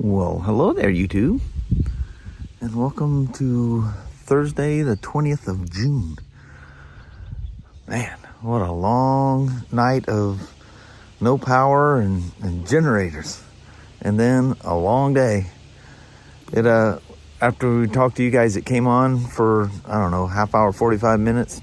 Well, hello there, YouTube, and welcome to Thursday, the 20th of June. Man, what a long night of no power and generators, and then a long day. After we talked to you guys, it came on for, I don't know, half hour, 45 minutes,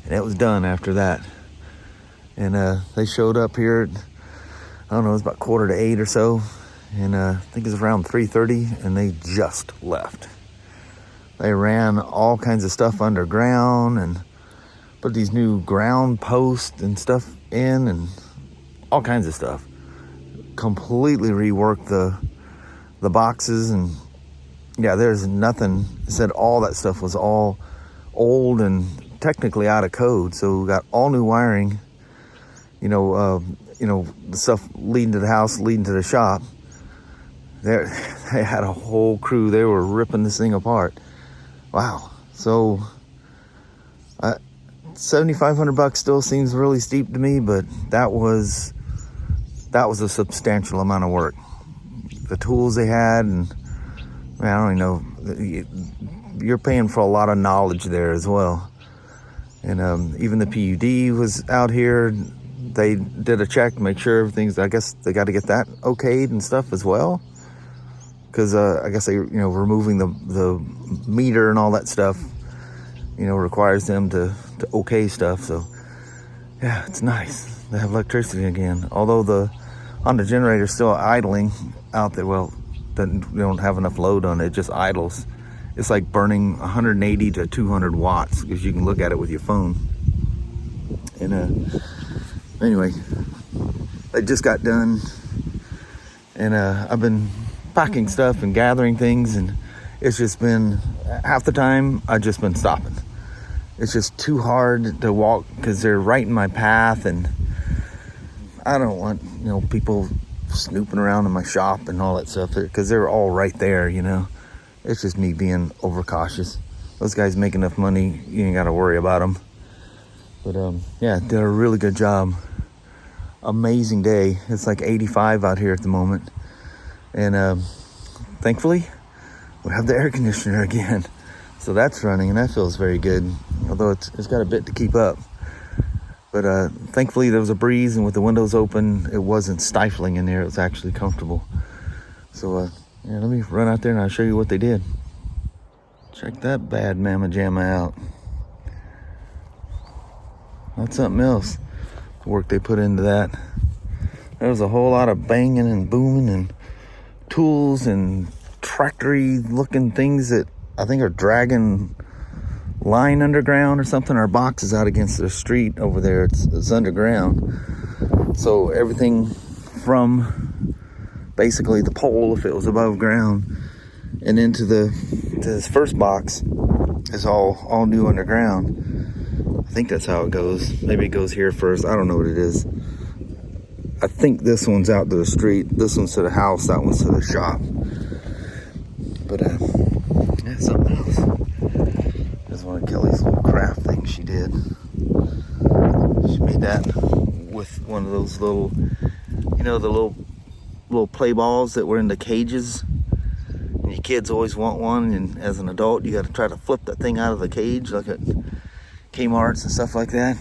and it was done after that. And they showed up here at, I don't know, it was about 7:45 or so. And I think it was around 3:30, and they just left. They ran all kinds of stuff underground and put these new ground posts and stuff in and all kinds of stuff. Completely reworked the boxes, and yeah, there's nothing. It said all that stuff was all old and technically out of code. So we got all new wiring, the stuff leading to the house, leading to the shop. They had a whole crew. They were ripping this thing apart. Wow. So $7,500 still seems really steep to me, but that was a substantial amount of work. The tools they had, and man, I don't even know. You're paying for a lot of knowledge there as well. And even the PUD was out here. They did a check to make sure everything's, I guess they got to get that okayed and stuff as well. Because I guess they, removing the meter and all that stuff, requires them to okay stuff. So, yeah, it's nice. They have electricity again. Although the Honda generator is still idling out there. Well, they don't have enough load on it. It just idles. It's like burning 180 to 200 watts because you can look at it with your phone. And anyway, they just got done. And I've been packing stuff and gathering things, and it's just been, half the time I've just been stopping. It's just too hard to walk because they're right in my path, and I don't want people snooping around in my shop and all that stuff because they're all right there. It's just me being overcautious. Those guys make enough money, you ain't got to worry about them. But yeah, did a really good job. Amazing day. It's like 85 out here at the moment. And thankfully, we have the air conditioner again. So that's running, and that feels very good. Although it's got a bit to keep up. But thankfully, there was a breeze, and with the windows open, it wasn't stifling in there. It was actually comfortable. So yeah, let me run out there, and I'll show you what they did. Check that bad mamma jamma out. That's something else. The work they put into that. There was a whole lot of banging and booming and tools and tractory looking things that I think are dragging line underground or something, or boxes out against the street over there. It's underground. So everything from basically the pole, if it was above ground, and into this first box is all new underground. I think that's how it goes. Maybe it goes here first. I don't know what it is. I think this one's out to the street. This one's to the house. That one's to the shop. But yeah, something else. There's one of Kelly's little craft things she did. She made that with one of those little, the little play balls that were in the cages. And your kids always want one, and as an adult, you got to try to flip that thing out of the cage, like at Kmart's and stuff like that.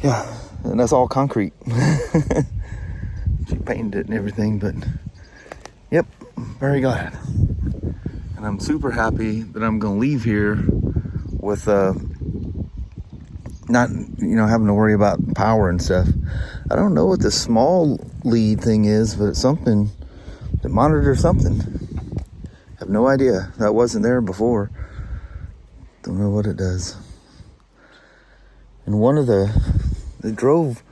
Yeah. And that's all concrete. She painted it and everything, but yep, very glad. And I'm super happy that I'm gonna leave here with not having to worry about power and stuff. I don't know what the small lead thing is, but it's something that monitors something. I have no idea. That wasn't there before. Don't know what it does. And they drove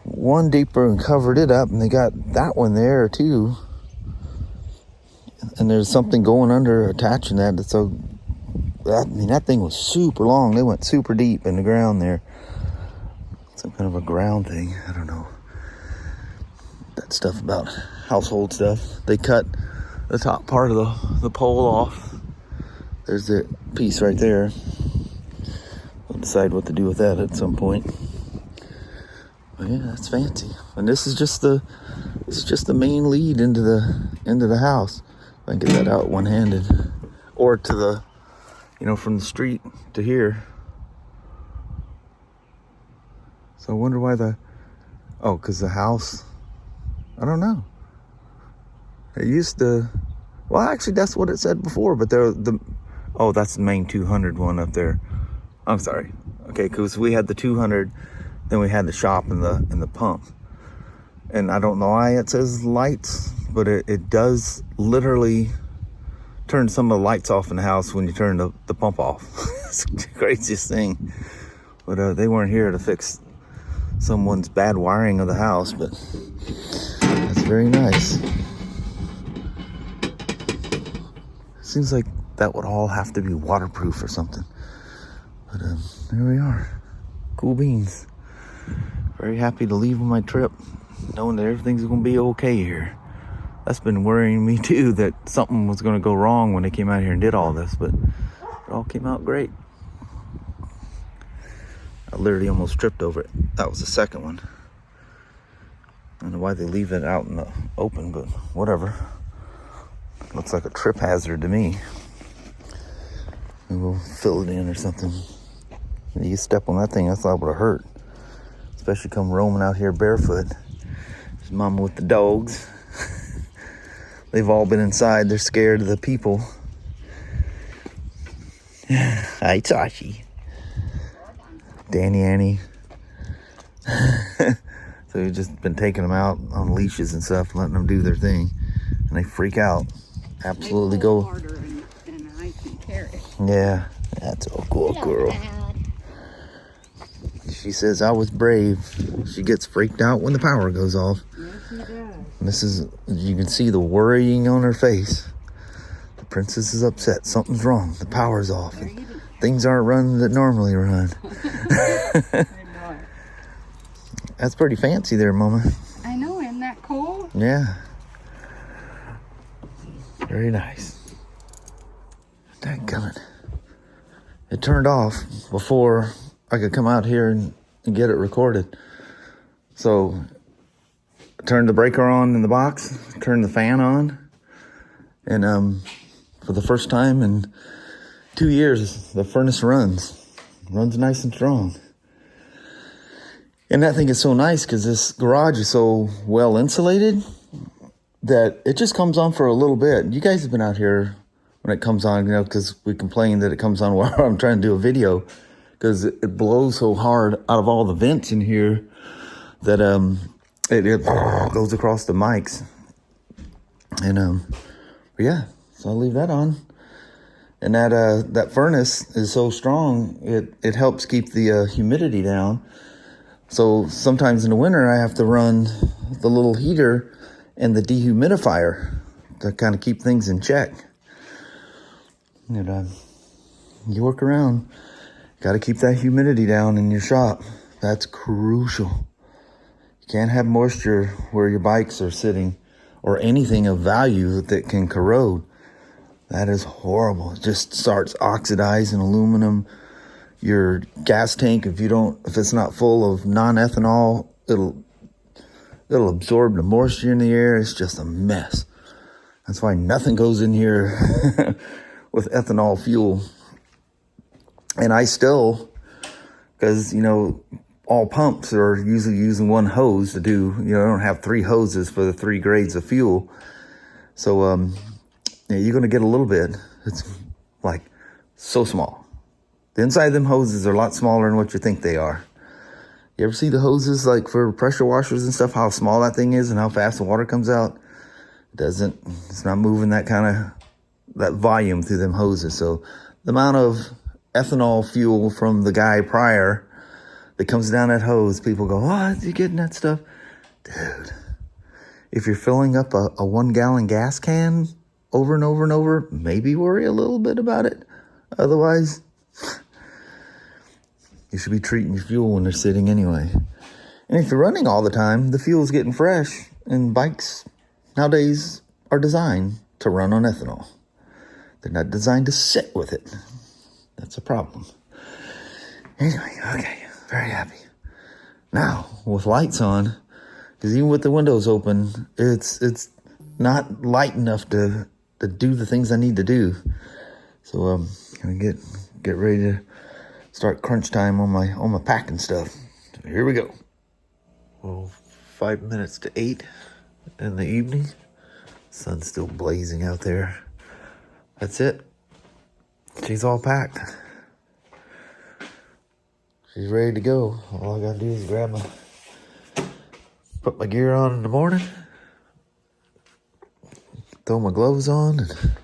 one deeper and covered it up, and they got that one there too. And there's something going under attaching that. So, that thing was super long. They went super deep in the ground there. Some kind of a ground thing. I don't know. That stuff about household stuff. They cut the top part of the pole off. There's the piece right there. We'll decide what to do with that at some point. But yeah, that's fancy. And this is just the It's just the main lead into the house. If I can get that out one-handed, or to the, from the street to here. So I wonder why because the house, I don't know. It used to, well, actually that's what it said before, but that's the main 200 one up there. I'm sorry. Okay, because we had the 200, then we had the shop and the pump. And I don't know why it says lights, but it does literally turn some of the lights off in the house when you turn the pump off. It's the craziest thing. But they weren't here to fix someone's bad wiring of the house, but that's very nice. Seems like that would all have to be waterproof or something. But there we are. Cool beans. Very happy to leave on my trip, knowing that everything's going to be okay here. That's been worrying me too, that something was going to go wrong when they came out here and did all this, but it all came out great. I literally almost tripped over it. That was the second one. I don't know why they leave it out in the open, but whatever. Looks like a trip hazard to me. Maybe we'll fill it in or something. You step on that thing, I thought it would have hurt. Especially come roaming out here barefoot. There's Mama with the dogs. They've all been inside. They're scared of the people. Hi, Tashi. Danny Annie. So we've just been taking them out on leashes and stuff, letting them do their thing. And they freak out. Absolutely go. Harder than I can carry. Yeah, that's a cool girl. She says I was brave. She gets freaked out when the power goes off. Yes, she does. You can see the worrying on her face. The princess is upset. Something's wrong. The power's off. Things aren't running that normally run. That's pretty fancy there, Mama. I know, isn't that cool? Yeah. Very nice. Dadgummit. It turned off before I could come out here and get it recorded. So I turned the breaker on in the box, turned the fan on, and for the first time in 2 years, the furnace runs nice and strong. And that thing is so nice because this garage is so well insulated that it just comes on for a little bit. You guys have been out here when it comes on, because we complain that it comes on while I'm trying to do a video, because it blows so hard out of all the vents in here that it goes across the mics. And yeah, so I'll leave that on. And that furnace is so strong, it helps keep the humidity down. So sometimes in the winter, I have to run the little heater and the dehumidifier to kind of keep things in check. And you work around, got to keep that humidity down in your shop. That's crucial. You can't have moisture where your bikes are sitting or anything of value that can corrode. That is horrible. It just starts oxidizing aluminum. Your gas tank, if it's not full of non-ethanol, it'll absorb the moisture in the air. It's just a mess. That's why nothing goes in here with ethanol fuel. And I still, because, all pumps are usually using one hose to do, I don't have 3 hoses for the 3 grades of fuel. So, you're going to get a little bit. It's like so small. The inside of them hoses are a lot smaller than what you think they are. You ever see the hoses like for pressure washers and stuff, how small that thing is and how fast the water comes out? It's not moving that volume through them hoses. So the amount of ethanol fuel from the guy prior that comes down that hose, people go, oh, you getting that stuff? Dude, if you're filling up a 1-gallon gas can over and over and over, maybe worry a little bit about it. Otherwise, you should be treating your fuel when they're sitting anyway. And if you're running all the time, the fuel's getting fresh. And bikes nowadays are designed to run on ethanol. They're not designed to sit with it. That's a problem. Anyway, okay, very happy. Now, with lights on, Because even with the windows open, it's not light enough to do the things I need to do. So gonna get ready to start crunch time on my packing stuff. So here we go. Well, 5 minutes to 8 in the evening. Sun's still blazing out there. That's it. She's all packed. She's ready to go. All I gotta do is put my gear on in the morning, throw my gloves on, and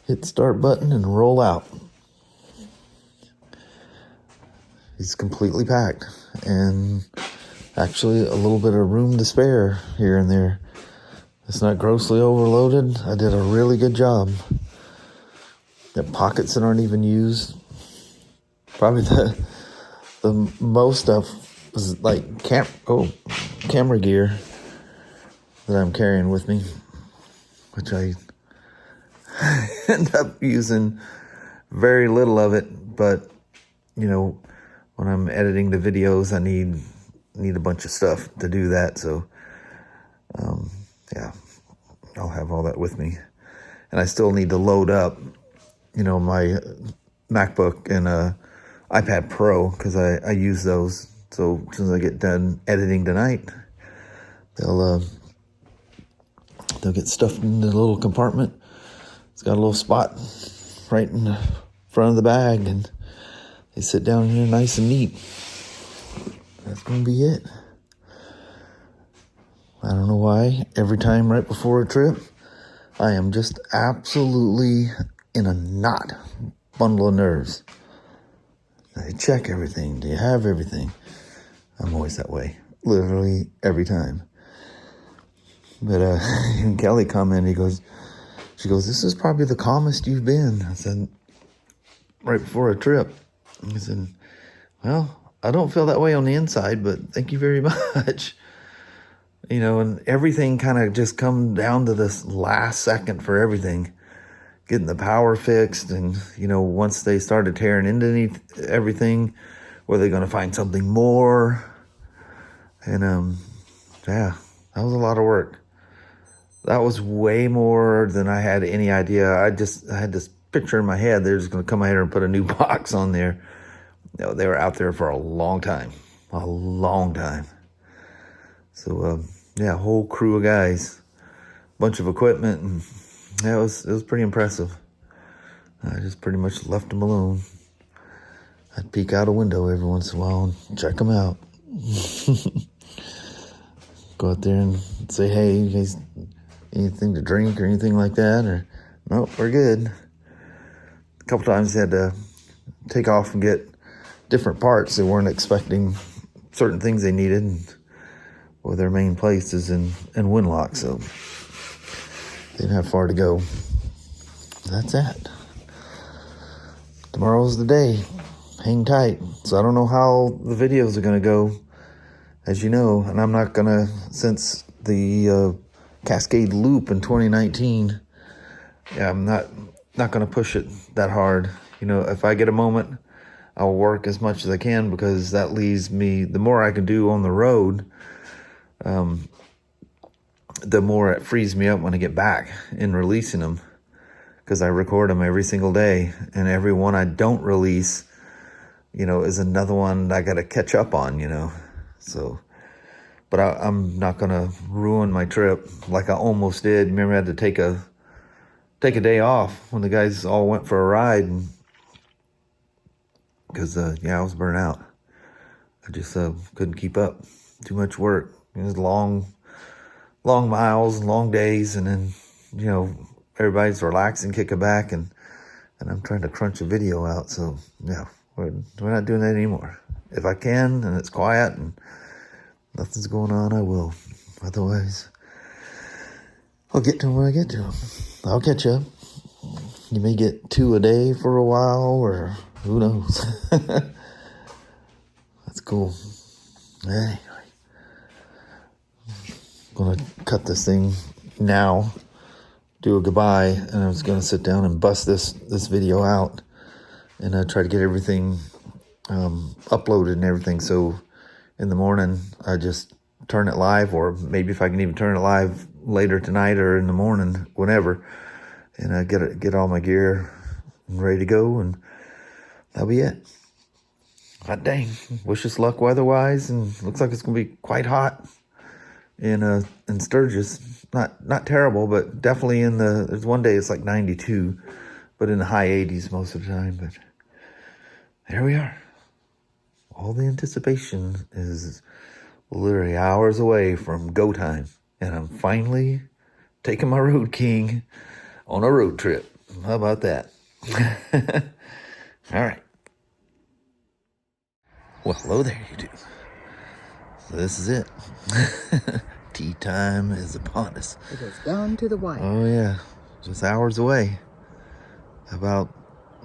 hit the start button and roll out. He's completely packed, and actually a little bit of room to spare here and there. It's not grossly overloaded. I did a really good job. The pockets that aren't even used. Probably the most stuff was like camera gear that I'm carrying with me, which I end up using very little of it. But you know, when I'm editing the videos, I need a bunch of stuff to do that. So yeah, I'll have all that with me, and I still need to load up, you know, my MacBook and iPad Pro, because I use those. So as soon as I get done editing tonight, they'll get stuffed in the little compartment. It's got a little spot right in the front of the bag, and they sit down here nice and neat. That's gonna be it. I don't know why every time right before a trip, I am just absolutely in a knot, bundle of nerves. I check everything. Do you have everything? I'm always that way, literally every time. But Kelly commented, she goes, this is probably the calmest you've been. I said, right before a trip. I said, well, I don't feel that way on the inside, but thank you very much. You know, and everything kind of just come down to this last second for everything. Getting the power fixed, and, you know, once they started tearing into everything, were they going to find something more? And, yeah, that was a lot of work. That was way more than I had any idea. I had this picture in my head. They're just going to come out here and put a new box on there. You know, they were out there for a long time. So, yeah, a whole crew of guys, bunch of equipment, and yeah, it was pretty impressive. I just pretty much left them alone. I'd peek out a window every once in a while and check them out. Go out there and say, hey, you guys, anything to drink or anything like that? Or, nope, we're good. A couple times they had to take off and get different parts. They weren't expecting certain things they needed. And, well, their main place is in Winlock, so they didn't have far to go. That's it. Tomorrow's the day. Hang tight. So I don't know how the videos are going to go, as you know, and I'm not going to, since the Cascade Loop in 2019, yeah, I'm not going to push it that hard. You know, if I get a moment, I'll work as much as I can, because that leaves me, the more I can do on the road, the more it frees me up when I get back in releasing them, because I record them every single day, and every one I don't release, you know, is another one I got to catch up on, you know. So, but I'm not going to ruin my trip like I almost did. Remember, I had to take a day off when the guys all went for a ride, because yeah, I was burnt out. I just couldn't keep up. Too much work. It was long miles, long days, and then, you know, everybody's relaxing, kicking back, and I'm trying to crunch a video out. So yeah, we're not doing that anymore. If I can and it's quiet and nothing's going on, I will. Otherwise, I'll get to them when I get to them. I'll catch up. You may get 2 a day for a while, or who knows. That's cool. Anyway, I'm gonna cut this thing now, do a goodbye, and I was gonna sit down and bust this video out and try to get everything uploaded and everything. So in the morning, I just turn it live, or maybe if I can even turn it live later tonight or in the morning, whenever, and get all my gear ready to go, and that'll be it. Hot dang. Wish us luck weather-wise, and looks like it's gonna be quite hot in Sturgis. Not terrible, but definitely there's one day it's like 92, but in the high 80s most of the time. But there we are. All the anticipation is literally hours away from go time, and I'm finally taking my Road King on a road trip. How about that? All right. Well, hello there, YouTube. So this is it. Tea time is upon us. It is down to the wire. Oh yeah, just hours away. About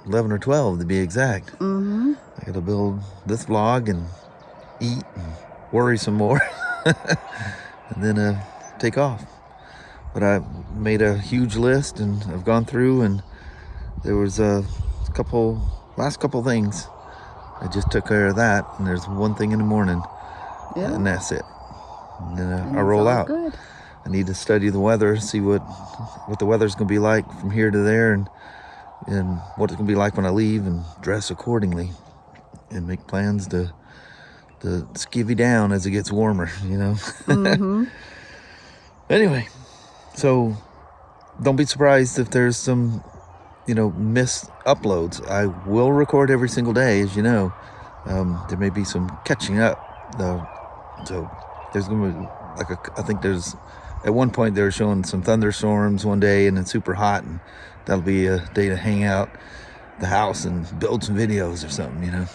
11 or 12 to be exact. Mm-hmm. I gotta build this vlog and eat and worry some more, and then take off. But I made a huge list, and I've gone through, and there was last couple things. I just took care of that, and there's one thing in the morning, and that's it. And then I roll out. Good. I need to study the weather, see what the weather's gonna be like from here to there, and what it's gonna be like when I leave, and dress accordingly, and make plans to skivvy down as it gets warmer, you know. Mm-hmm. Anyway, so don't be surprised if there's some, missed uploads. I will record every single day, as you know. There may be some catching up, though. So there's gonna be I think there's, at one point they were showing some thunderstorms one day, and then super hot, and that'll be a day to hang out the house and build some videos or something,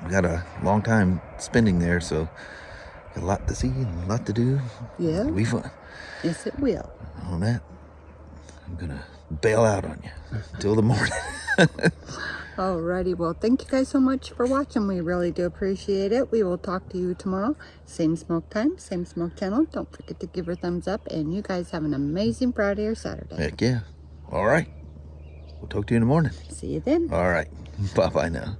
We got a long time spending there, so got a lot to see and a lot to do. Yeah. It'll be fun. Yes, it will. On that, I'm gonna bail out on you until the morning. Alrighty, well, thank you guys so much for watching. We really do appreciate it. We will talk to you tomorrow. Same smoke time, same smoke channel. Don't forget to give her a thumbs up, and you guys have an amazing Friday or Saturday. Heck yeah. All right. We'll talk to you in the morning. See you then. All right. Bye-bye now.